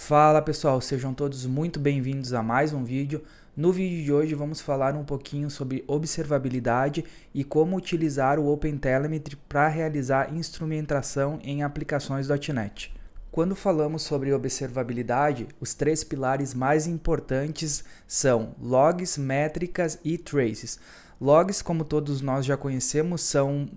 Fala pessoal, sejam todos muito bem-vindos a mais um vídeo. No vídeo de hoje vamos falar um pouquinho sobre observabilidade e como utilizar o OpenTelemetry para realizar instrumentação em aplicações .NET. Quando falamos sobre observabilidade, os três pilares mais importantes são logs, métricas e traces. Logs, como todos nós já conhecemos, são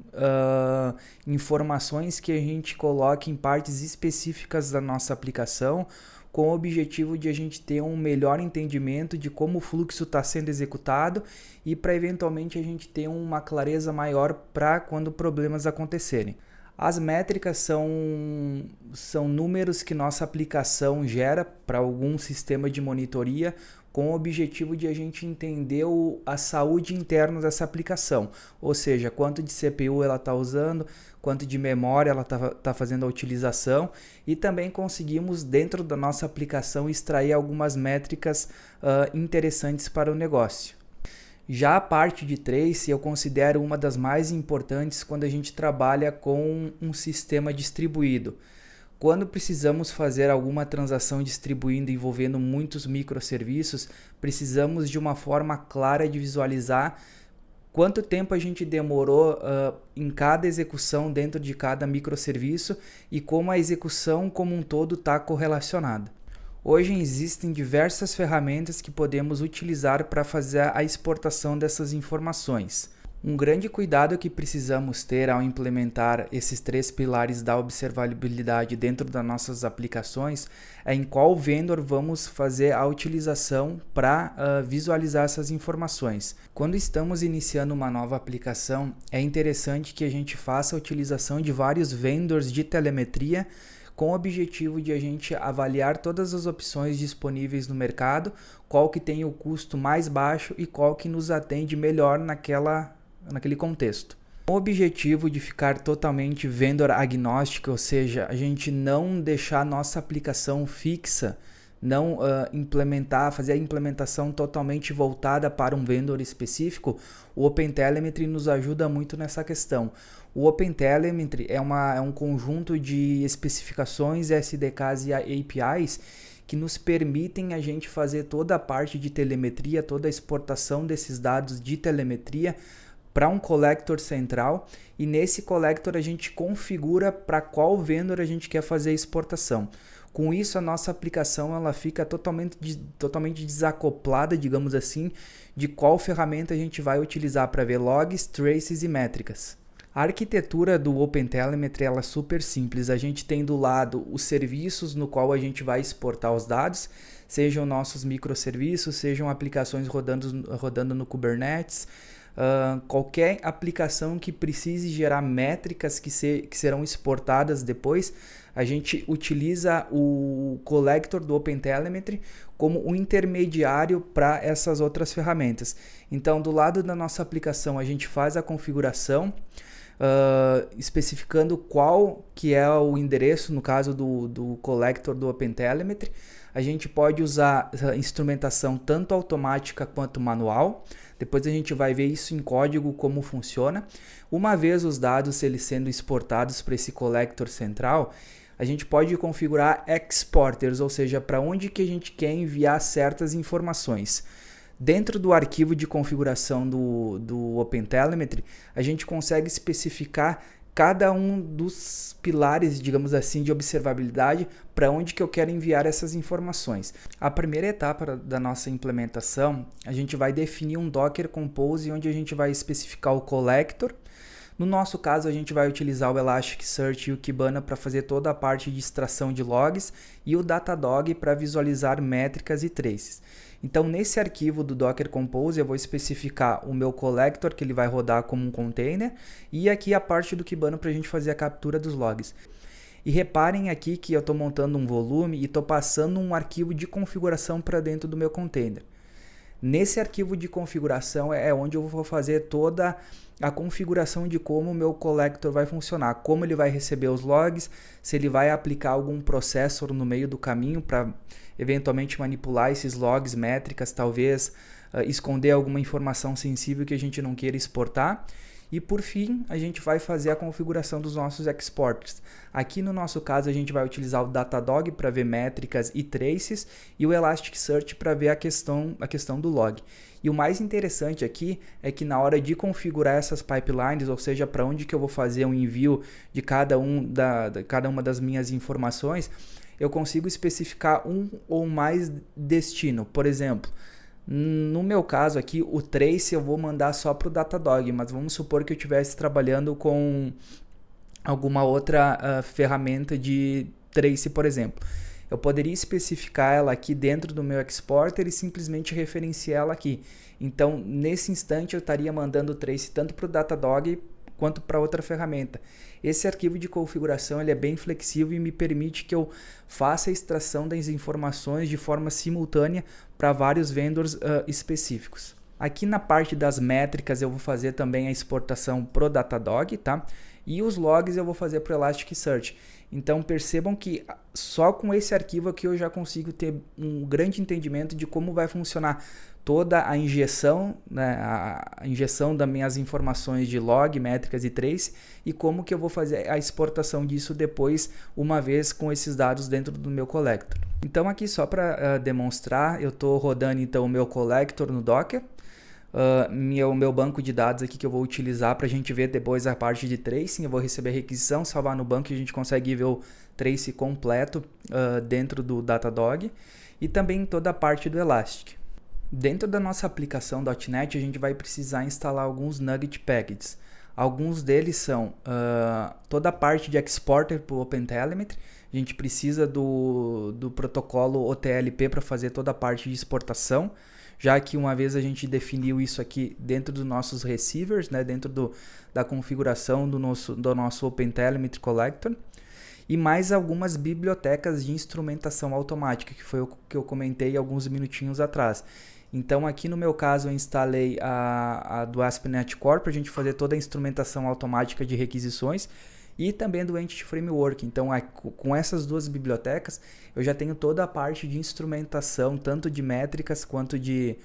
informações que a gente coloca em partes específicas da nossa aplicação, com o objetivo de a gente ter um melhor entendimento de como o fluxo está sendo executado e para eventualmente a gente ter uma clareza maior para quando problemas acontecerem. As métricas são números que nossa aplicação gera para algum sistema de monitoria com o objetivo de a gente entender a saúde interna dessa aplicação, ou seja, quanto de CPU ela está usando, quanto de memória ela está fazendo a utilização, e também conseguimos dentro da nossa aplicação extrair algumas métricas interessantes para o negócio. Já a parte de trace eu considero uma das mais importantes quando a gente trabalha com um sistema distribuído. Quando precisamos fazer alguma transação distribuindo envolvendo muitos microserviços, precisamos de uma forma clara de visualizar quanto tempo a gente demorou em cada execução dentro de cada microserviço e como a execução como um todo está correlacionada. Hoje existem diversas ferramentas que podemos utilizar para fazer a exportação dessas informações. Um grande cuidado que precisamos ter ao implementar esses três pilares da observabilidade dentro das nossas aplicações é em qual vendor vamos fazer a utilização para visualizar essas informações. Quando estamos iniciando uma nova aplicação, é interessante que a gente faça a utilização de vários vendors de telemetria com o objetivo de a gente avaliar todas as opções disponíveis no mercado, qual que tem o custo mais baixo e qual que nos atende melhor naquele contexto. O objetivo de ficar totalmente vendor agnóstico, ou seja, a gente não deixar nossa aplicação fixa, não fazer a implementação totalmente voltada para um vendor específico, o OpenTelemetry nos ajuda muito nessa questão. O OpenTelemetry é um conjunto de especificações, SDKs e APIs que nos permitem a gente fazer toda a parte de telemetria, toda a exportação desses dados de telemetria para um collector central, e nesse collector a gente configura para qual vendor a gente quer fazer a exportação. Com isso, a nossa aplicação ela fica totalmente desacoplada, digamos assim, de qual ferramenta a gente vai utilizar para ver logs, traces e métricas. A arquitetura do OpenTelemetry ela é super simples. A gente tem do lado os serviços no qual a gente vai exportar os dados, sejam nossos microserviços, sejam aplicações rodando no Kubernetes, qualquer aplicação que precise gerar métricas que serão exportadas depois, a gente utiliza o collector do OpenTelemetry como um intermediário para essas outras ferramentas. Então, do lado da nossa aplicação, a gente faz a configuração, especificando qual que é o endereço, no caso do collector do OpenTelemetry. A gente pode usar instrumentação tanto automática quanto manual. Depois a gente vai ver isso em código como funciona. Uma vez os dados eles sendo exportados para esse collector central, a gente pode configurar exporters, ou seja, para onde que a gente quer enviar certas informações. Dentro do arquivo de configuração do OpenTelemetry, a gente consegue especificar cada um dos pilares, digamos assim, de observabilidade para onde que eu quero enviar essas informações. A primeira etapa da nossa implementação, a gente vai definir um Docker Compose onde a gente vai especificar o collector. No nosso caso, a gente vai utilizar o Elasticsearch e o Kibana para fazer toda a parte de extração de logs e o Datadog para visualizar métricas e traces. Então, nesse arquivo do Docker Compose, eu vou especificar o meu collector, que ele vai rodar como um container, e aqui a parte do Kibana para a gente fazer a captura dos logs. E reparem aqui que eu estou montando um volume e estou passando um arquivo de configuração para dentro do meu container. Nesse arquivo de configuração é onde eu vou fazer toda a configuração de como o meu collector vai funcionar, como ele vai receber os logs, se ele vai aplicar algum processor no meio do caminho para eventualmente manipular esses logs, métricas, talvez esconder alguma informação sensível que a gente não queira exportar. E por fim, a gente vai fazer a configuração dos nossos exporters. Aqui no nosso caso, a gente vai utilizar o Datadog para ver métricas e traces e o Elasticsearch para ver a questão do log. E o mais interessante aqui é que na hora de configurar essas pipelines, ou seja, para onde que eu vou fazer um envio de cada uma das minhas informações, eu consigo especificar um ou mais destino. Por exemplo, no meu caso aqui, o trace eu vou mandar só para o Datadog, mas vamos supor que eu estivesse trabalhando com alguma outra ferramenta de trace, por exemplo. Eu poderia especificar ela aqui dentro do meu exporter e simplesmente referenciar ela aqui. Então, nesse instante, eu estaria mandando o trace tanto para o Datadog quanto para outra ferramenta. Esse arquivo de configuração ele é bem flexível e me permite que eu faça a extração das informações de forma simultânea para vários vendors específicos. Aqui na parte das métricas eu vou fazer também a exportação para o Datadog, tá? E os logs eu vou fazer para o Elasticsearch. Então percebam que só com esse arquivo aqui eu já consigo ter um grande entendimento de como vai funcionar toda a injeção, né, a injeção das minhas informações de log, métricas e trace e como que eu vou fazer a exportação disso depois, uma vez com esses dados dentro do meu collector. Então aqui só para demonstrar, eu estou rodando então o meu collector no Docker. Meu banco de dados aqui que eu vou utilizar para a gente ver depois a parte de tracing. Eu vou receber a requisição, salvar no banco e a gente consegue ver o trace completo dentro do Datadog e também toda a parte do Elastic. Dentro da nossa aplicação .NET a gente vai precisar instalar alguns Nugget Packages. Alguns deles são toda a parte de exporter para o OpenTelemetry. A gente precisa do protocolo OTLP para fazer toda a parte de exportação, já que uma vez a gente definiu isso aqui dentro dos nossos receivers, né, dentro da configuração do nosso OpenTelemetry Collector, e mais algumas bibliotecas de instrumentação automática, que foi o que eu comentei alguns minutinhos atrás. Então aqui no meu caso eu instalei a do ASP.NET Core para a gente fazer toda a instrumentação automática de requisições e também do Entity Framework. Então com essas duas bibliotecas eu já tenho toda a parte de instrumentação, tanto de métricas quanto de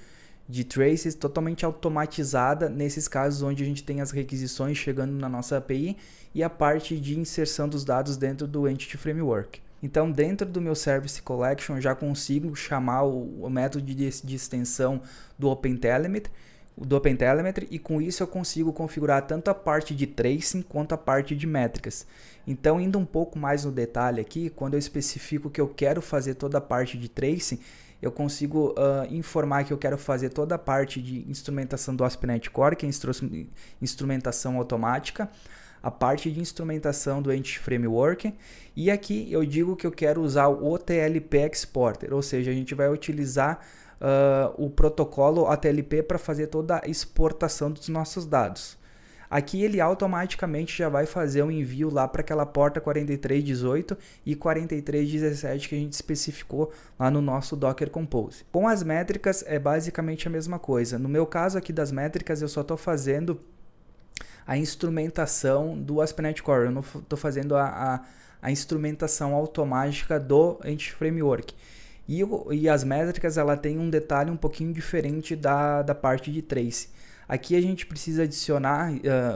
traces, totalmente automatizada nesses casos onde a gente tem as requisições chegando na nossa API e a parte de inserção dos dados dentro do Entity Framework. Então, dentro do meu Service Collection, eu já consigo chamar o método de extensão do OpenTelemetry, e com isso eu consigo configurar tanto a parte de tracing quanto a parte de métricas. Então, indo um pouco mais no detalhe aqui, quando eu especifico que eu quero fazer toda a parte de tracing, eu consigo informar que eu quero fazer toda a parte de instrumentação do ASP.NET Core, que é instrumentação automática, a parte de instrumentação do Entity Framework, e aqui eu digo que eu quero usar o OTLP Exporter, ou seja, a gente vai utilizar o protocolo OTLP para fazer toda a exportação dos nossos dados. Aqui ele automaticamente já vai fazer um envio lá para aquela porta 4318 e 4317 que a gente especificou lá no nosso Docker Compose. Com as métricas é basicamente a mesma coisa. No meu caso aqui das métricas eu só estou fazendo a instrumentação do ASP.NET Core, eu não estou fazendo a instrumentação automática do Entity Framework. E as métricas ela tem um detalhe um pouquinho diferente da parte de trace. Aqui a gente precisa adicionar,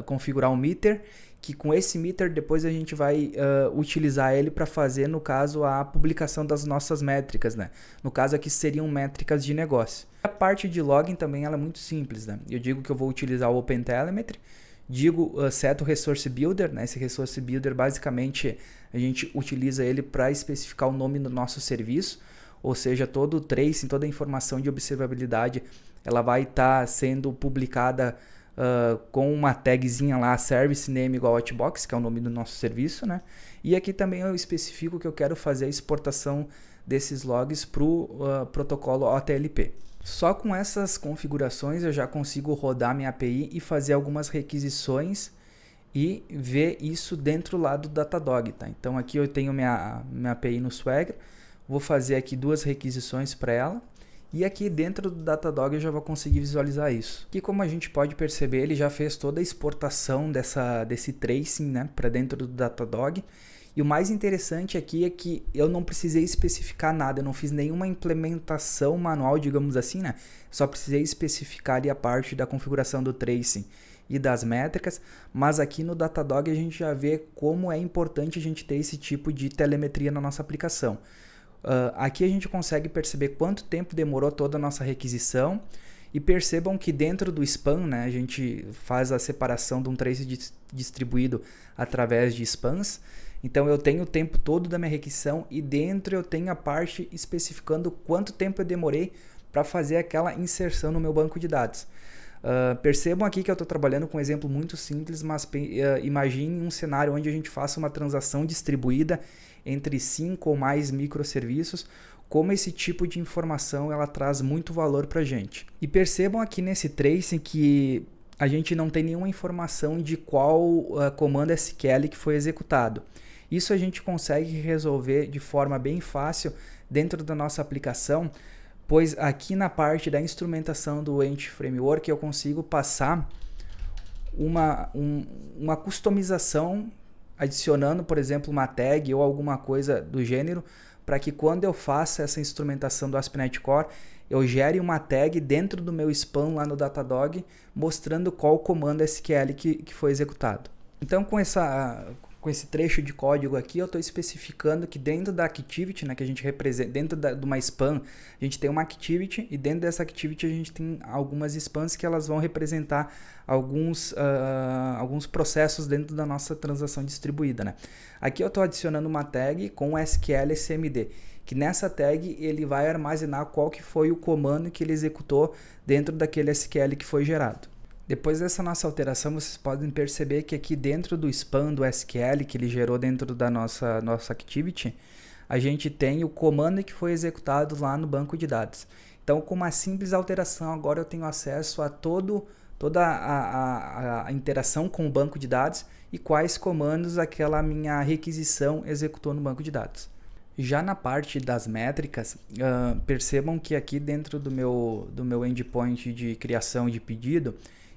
configurar um meter, que com esse meter depois a gente vai utilizar ele para fazer, no caso, a publicação das nossas métricas, né? No caso aqui seriam métricas de negócio. A parte de login também ela é muito simples, né? Eu digo que eu vou utilizar o OpenTelemetry, digo set o Resource Builder, né? Esse Resource Builder basicamente a gente utiliza ele para especificar o nome do nosso serviço, ou seja, todo o tracing, toda a informação de observabilidade, ela vai estar sendo publicada com uma tagzinha lá, service name igual hotbox, que é o nome do nosso serviço, né? E aqui também eu especifico que eu quero fazer a exportação desses logs para o protocolo OTLP. Só com essas configurações eu já consigo rodar minha API e fazer algumas requisições e ver isso dentro lá do Datadog, tá? Então aqui eu tenho minha API no Swagger, vou fazer aqui duas requisições para ela. E aqui dentro do Datadog eu já vou conseguir visualizar isso. Aqui, como a gente pode perceber, ele já fez toda a exportação desse tracing, né, para dentro do Datadog. E o mais interessante aqui é que eu não precisei especificar nada, eu não fiz nenhuma implementação manual, digamos assim, né? Só precisei especificar ali a parte da configuração do tracing. e das métricas, mas aqui no Datadog a gente já vê como é importante a gente ter esse tipo de telemetria na nossa aplicação. Aqui a gente consegue perceber quanto tempo demorou toda a nossa requisição, e percebam que dentro do span, né, a gente faz a separação de um trace distribuído através de spans. Então eu tenho o tempo todo da minha requisição e dentro eu tenho a parte especificando quanto tempo eu demorei para fazer aquela inserção no meu banco de dados. Percebam aqui que eu estou trabalhando com um exemplo muito simples, mas imagine um cenário onde a gente faça uma transação distribuída entre 5 ou mais microserviços, como esse tipo de informação ela traz muito valor para a gente. E percebam aqui nesse trace que a gente não tem nenhuma informação de qual comando SQL que foi executado. Isso a gente consegue resolver de forma bem fácil dentro da nossa aplicação, pois aqui na parte da instrumentação do Entity Framework eu consigo passar uma customização adicionando, por exemplo, uma tag ou alguma coisa do gênero, para que quando eu faça essa instrumentação do ASP.NET Core, eu gere uma tag dentro do meu span lá no Datadog, mostrando qual comando SQL que foi executado. Então, com esse trecho de código aqui, eu estou especificando que dentro da activity, né, que a gente representa, dentro de uma span, a gente tem uma activity, e dentro dessa activity a gente tem algumas spans que elas vão representar alguns processos dentro da nossa transação distribuída, né? Aqui eu estou adicionando uma tag com SQL SMD, que nessa tag ele vai armazenar qual que foi o comando que ele executou dentro daquele SQL que foi gerado. Depois dessa nossa alteração, vocês podem perceber que aqui dentro do span do SQL que ele gerou dentro da nossa activity, a gente tem o comando que foi executado lá no banco de dados. Então, com uma simples alteração, agora eu tenho acesso a toda a interação com o banco de dados e quais comandos aquela minha requisição executou no banco de dados. Já na parte das métricas, percebam que aqui dentro do meu endpoint de criação de pedido,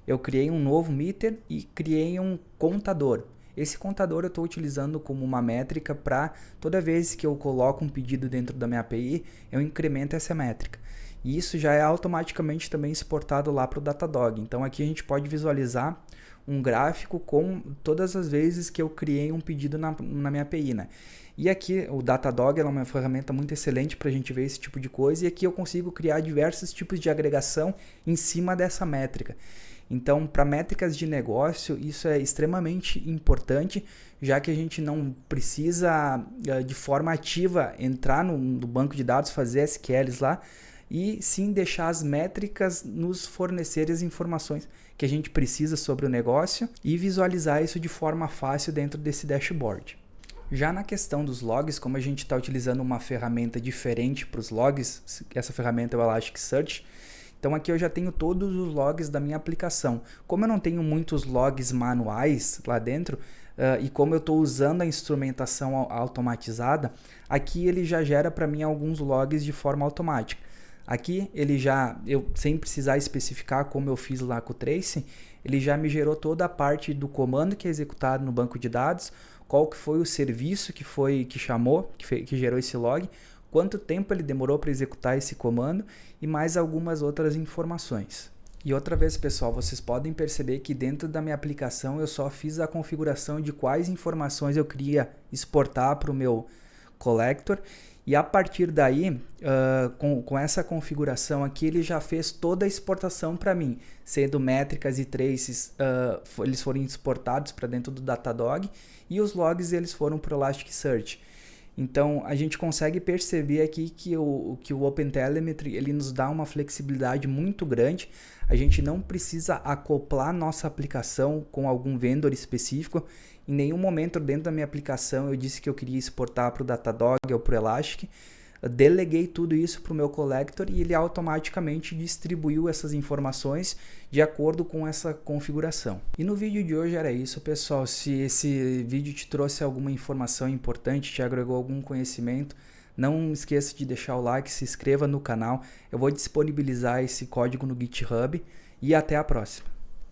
eu criei um novo meter e criei um contador. Esse contador eu estou utilizando como uma métrica para toda vez que eu coloco um pedido dentro da minha API, eu incremento essa métrica. E isso já é automaticamente também exportado lá para o Datadog. Então aqui a gente pode visualizar um gráfico com todas as vezes que eu criei um pedido na minha API, né? E aqui o Datadog é uma ferramenta muito excelente para a gente ver esse tipo de coisa, e aqui eu consigo criar diversos tipos de agregação em cima dessa métrica. Então, para métricas de negócio, isso é extremamente importante, já que a gente não precisa de forma ativa entrar no banco de dados, fazer SQLs lá, e sim deixar as métricas nos fornecerem as informações que a gente precisa sobre o negócio e visualizar isso de forma fácil dentro desse dashboard. Já na questão dos logs, como a gente está utilizando uma ferramenta diferente para os logs, essa ferramenta é o Elasticsearch, então aqui eu já tenho todos os logs da minha aplicação. Como eu não tenho muitos logs manuais lá dentro, e como eu estou usando a instrumentação automatizada, aqui ele já gera para mim alguns logs de forma automática. Aqui eu sem precisar especificar como eu fiz lá com o Trace, ele já me gerou toda a parte do comando que é executado no banco de dados, qual que foi o serviço que gerou esse log, quanto tempo ele demorou para executar esse comando e mais algumas outras informações. E outra vez, pessoal, vocês podem perceber que dentro da minha aplicação eu só fiz a configuração de quais informações eu queria exportar para o meu collector, e a partir daí, com essa configuração aqui, ele já fez toda a exportação para mim, sendo métricas e traces, eles foram exportados para dentro do Datadog, e os logs eles foram para o Elasticsearch. Então, a gente consegue perceber aqui que o OpenTelemetry ele nos dá uma flexibilidade muito grande. A gente não precisa acoplar nossa aplicação com algum vendor específico. Em nenhum momento dentro da minha aplicação eu disse que eu queria exportar para o Datadog ou para o Elastic. Eu deleguei tudo isso para o meu collector e ele automaticamente distribuiu essas informações de acordo com essa configuração. E no vídeo de hoje era isso, pessoal. Se esse vídeo te trouxe alguma informação importante, te agregou algum conhecimento, não esqueça de deixar o like, se inscreva no canal. Eu vou disponibilizar esse código no GitHub e até a próxima.